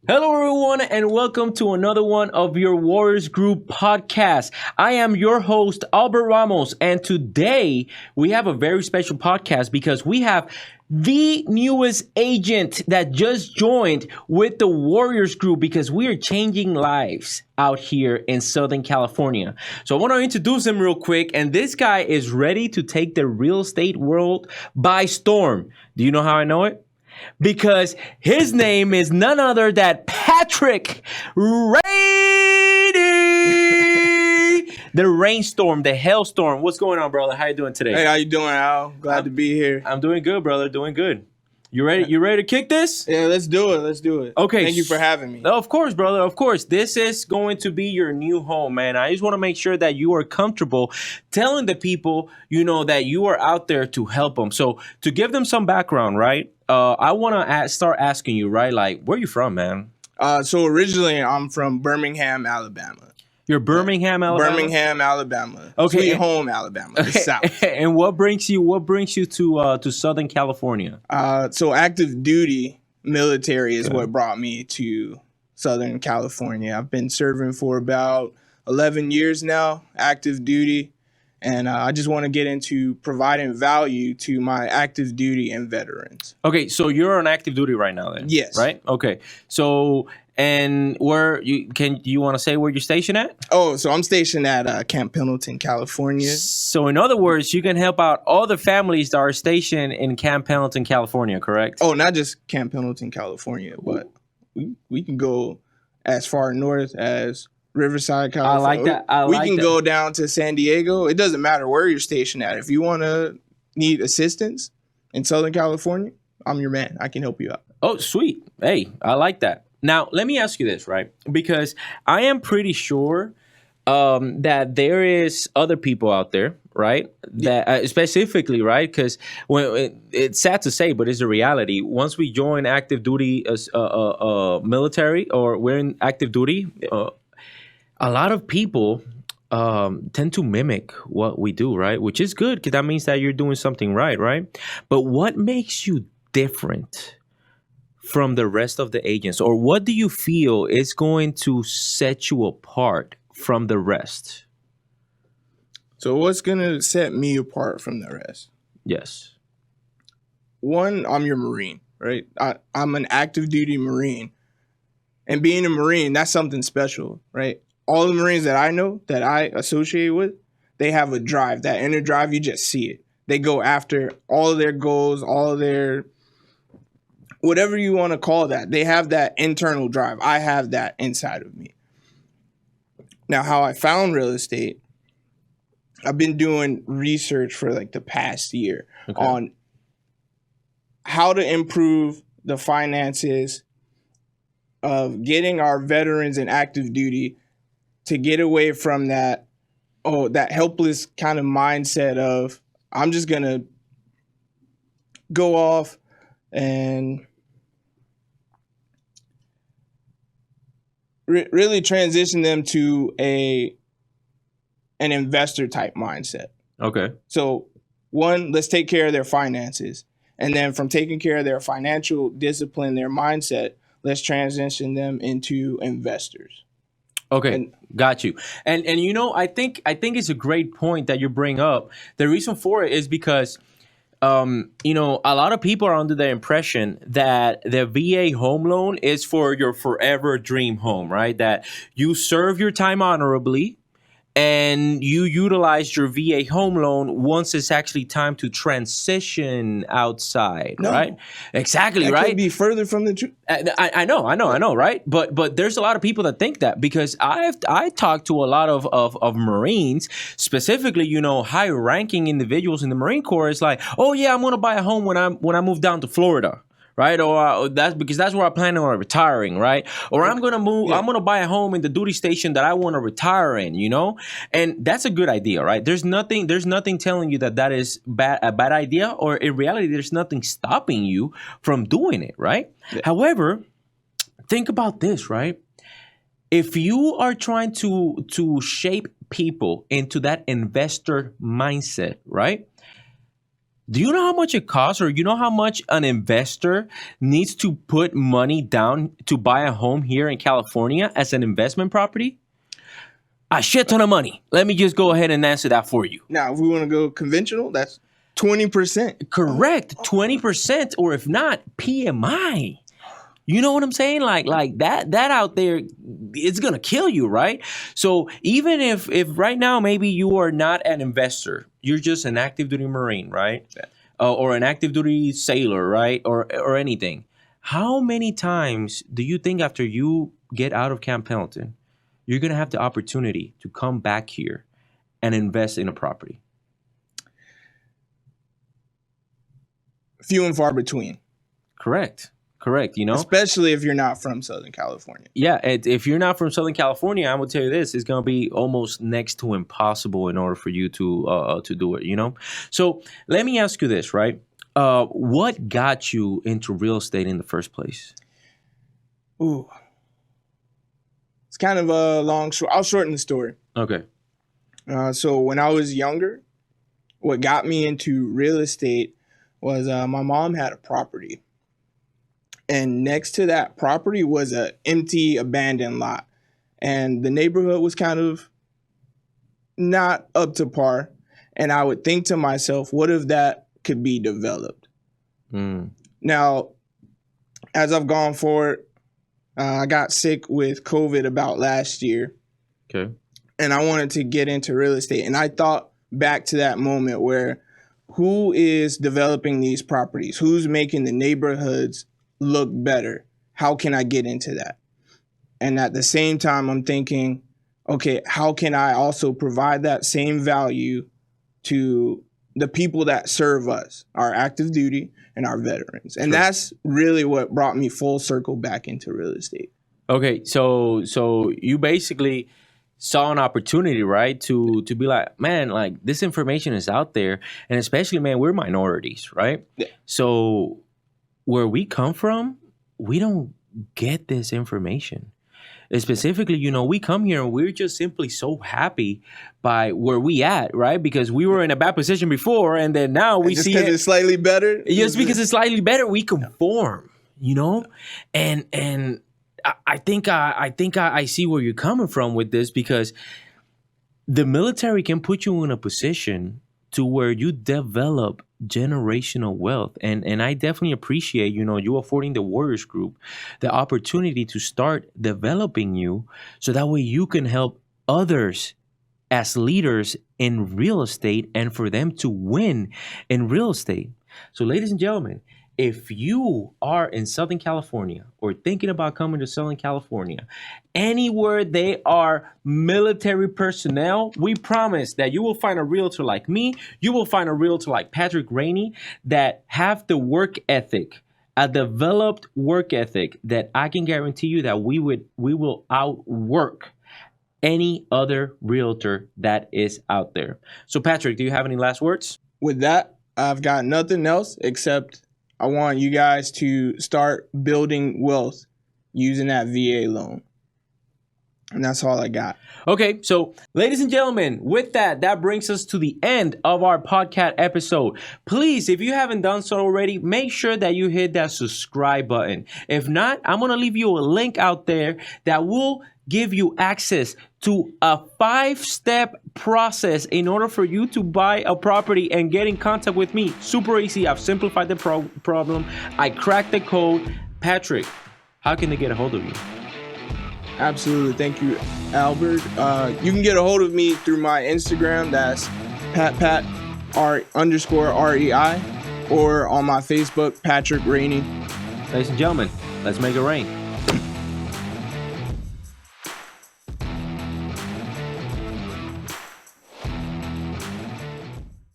Hello, everyone, and welcome to another one of your Warriors Group podcast. I am your host, Albert Ramos, and today we have a very special podcast because we have the newest agent that just joined with the Warriors Group because we are changing lives out here in Southern California. So I want to introduce him real quick, and this guy is ready to take the real estate world by storm. Do you know how I know it? Because his name is none other than Patrick Rady. The rainstorm, the hailstorm. What's going on, brother? How you doing today? Hey, how you doing, Al? Glad to be here. I'm doing good, brother. Doing good. You ready? You ready to kick this? Yeah, let's do it. Let's do it. Okay. Thank you for having me. Of course, brother. Of course. This is going to be your new home, man. I just want to make sure that you are comfortable telling the people, that you are out there to help them. So to give them some background, right? I want to start asking you, right? Like, where you from, man? So originally, I'm from Birmingham, Alabama. You're Birmingham, Alabama. Birmingham, Alabama. Okay. Sweet home, Alabama. The South. And what brings you to Southern California? So active duty military is what brought me to Southern California. I've been serving for about 11 years now, active duty. And I just want to get into providing value to my active duty and veterans. Okay, so you're on active duty right now, then? Yes. Right. Okay. So, and where do you want to say where you're stationed at? Oh, so I'm stationed at Camp Pendleton, California. So, in other words, you can help out all the families that are stationed in Camp Pendleton, California, correct? Oh, not just Camp Pendleton, California, but we can go as far north as Riverside, California. I like that. We can go down to San Diego. It doesn't matter where you're stationed at. If you want to need assistance in Southern California, I'm your man. I can help you out. Oh, sweet. Hey, I like that. Now, let me ask you this, right? Because I am pretty sure that there is other people out there, right? That specifically, right? Because it's sad to say, but it's a reality. Once we join active duty as military, or we're in active duty, a lot of people tend to mimic what we do, right? Which is good because that means that you're doing something right? But what makes you different from the rest of the agents, or what do you feel is going to set you apart from the rest? So what's going to set me apart from the rest? Yes. One, I'm your Marine, right? I'm an active duty Marine. And being a Marine, that's something special, right? All the Marines that I know, that I associate with, they have a drive. That inner drive, you just see it. They go after all of their goals, all of their, whatever you want to call that. They have that internal drive. I have that inside of me. Now, how I found real estate, I've been doing research for like the past year on how to improve the finances of getting our veterans in active duty to get away from that helpless kind of mindset of, I'm just going to go off and really transition them to an investor type mindset. Okay. So one, let's take care of their finances. And then from taking care of their financial discipline, their mindset, let's transition them into investors. Okay, got you. And I think it's a great point that you bring up. The reason for it is because a lot of people are under the impression that the VA home loan is for your forever dream home, right? That you serve your time honorably and you utilize your VA home loan once it's actually time to transition outside, right? Exactly, that right? Could be further from the truth. I know, right? But there's a lot of people that think that because I talked to a lot of Marines, specifically, high ranking individuals in the Marine Corps. Is like, oh yeah, I'm gonna buy a home when I move down to Florida. Right, or that's because that's where I plan on retiring, right? Or I'm gonna move. Yeah. I'm gonna buy a home in the duty station that I want to retire in, and that's a good idea, right? There's nothing telling you that is a bad idea, or in reality, there's nothing stopping you from doing it, right? Yeah. However, think about this, right? If you are trying to shape people into that investor mindset, right? Do you know how much it costs, or you know how much an investor needs to put money down to buy a home here in California as an investment property? A shit ton of money. Let me just go ahead and answer that for you. Now, if we want to go conventional, that's 20%. Correct. 20%, or if not, PMI. You know what I'm saying? Like that out there, it's gonna kill you, right? So even if right now maybe you are not an investor, you're just an active duty Marine, right? Yeah. Or an active duty sailor, right? Or anything. How many times do you think after you get out of Camp Pendleton, you're gonna have the opportunity to come back here and invest in a property? Few and far between. Correct. You know, especially if you're not from Southern California. Yeah, if you're not from Southern California, I'm gonna tell you this: it's gonna be almost next to impossible in order for you to do it. You know, so let me ask you this, right? What got you into real estate in the first place? Ooh, it's kind of a long. I'll shorten the story. Okay. So when I was younger, what got me into real estate was my mom had a property. And next to that property was an empty, abandoned lot. And the neighborhood was kind of not up to par. And I would think to myself, what if that could be developed? Now, as I've gone forward, I got sick with COVID about last year. Okay. And I wanted to get into real estate. And I thought back to that moment where who is developing these properties? Who's making the neighborhoods look better? How can I get into that? And at the same time, I'm thinking, okay, how can I also provide that same value to the people that serve us, our active duty and our veterans? And that's really what brought me full circle back into real estate. Okay, so you basically saw an opportunity, right, to be like, man, like this information is out there, and especially, man, we're minorities, right? Yeah. So where we come from, we don't get this information. Specifically, you know, we come here and we're just simply so happy by where we at, right? Because we were in a bad position before, and then now we see it. It's slightly better. Just because it's slightly better, we conform, you know? And I think I see where you're coming from with this, because the military can put you in a position to where you develop generational wealth. And I definitely appreciate, you know, you affording the Warriors Group the opportunity to start developing you so that way you can help others as leaders in real estate and for them to win in real estate. So ladies and gentlemen, if you are in Southern California or thinking about coming to Southern California, anywhere they are military personnel, we promise that you will find a realtor like me. You will find a realtor like Patrick Rainey that have the work ethic, a developed work ethic that I can guarantee you that we will outwork any other realtor that is out there. So Patrick, do you have any last words? With that, I've got nothing else except I want you guys to start building wealth using that VA loan. And that's all I got. Okay, so ladies and gentlemen, with that brings us to the end of our podcast episode. Please, if you haven't done so already, make sure that you hit that subscribe button. If not, I'm going to leave you a link out there that will give you access to a 5-step process in order for you to buy a property and get in contact with me. Super easy. I've simplified the problem. I cracked the code. Patrick, how can they get a hold of you? Absolutely. Thank you, Albert. You can get a hold of me through my Instagram. That's _REI, or on my Facebook, Patrick Rainey. Ladies and gentlemen, let's make it rain.